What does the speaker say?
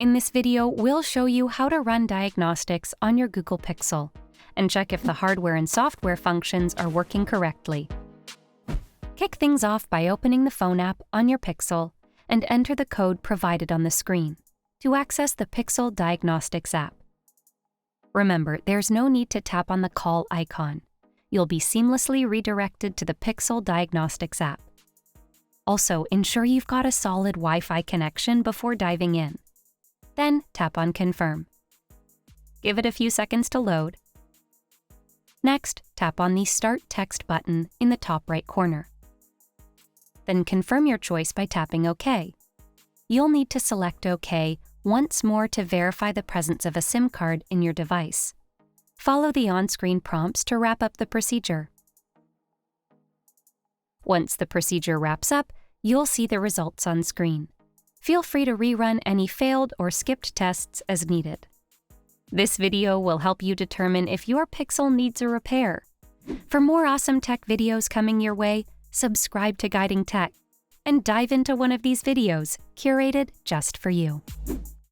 In this video, we'll show you how to run diagnostics on your Google Pixel and check if the hardware and software functions are working correctly. Kick things off by opening the phone app on your Pixel and enter the code provided on the screen to access the Pixel Diagnostics app. Remember, there's no need to tap on the call icon. You'll be seamlessly redirected to the Pixel Diagnostics app. Also, ensure you've got a solid Wi-Fi connection before diving in. Then tap on Confirm. Give it a few seconds to load. Next, tap on the Start Text button in the top right corner. Then confirm your choice by tapping OK. You'll need to select OK once more to verify the presence of a SIM card in your device. Follow the on-screen prompts to wrap up the procedure. Once the procedure wraps up, you'll see the results on screen. Feel free to rerun any failed or skipped tests as needed. This video will help you determine if your Pixel needs a repair. For more awesome tech videos coming your way, subscribe to Guiding Tech and dive into one of these videos curated just for you.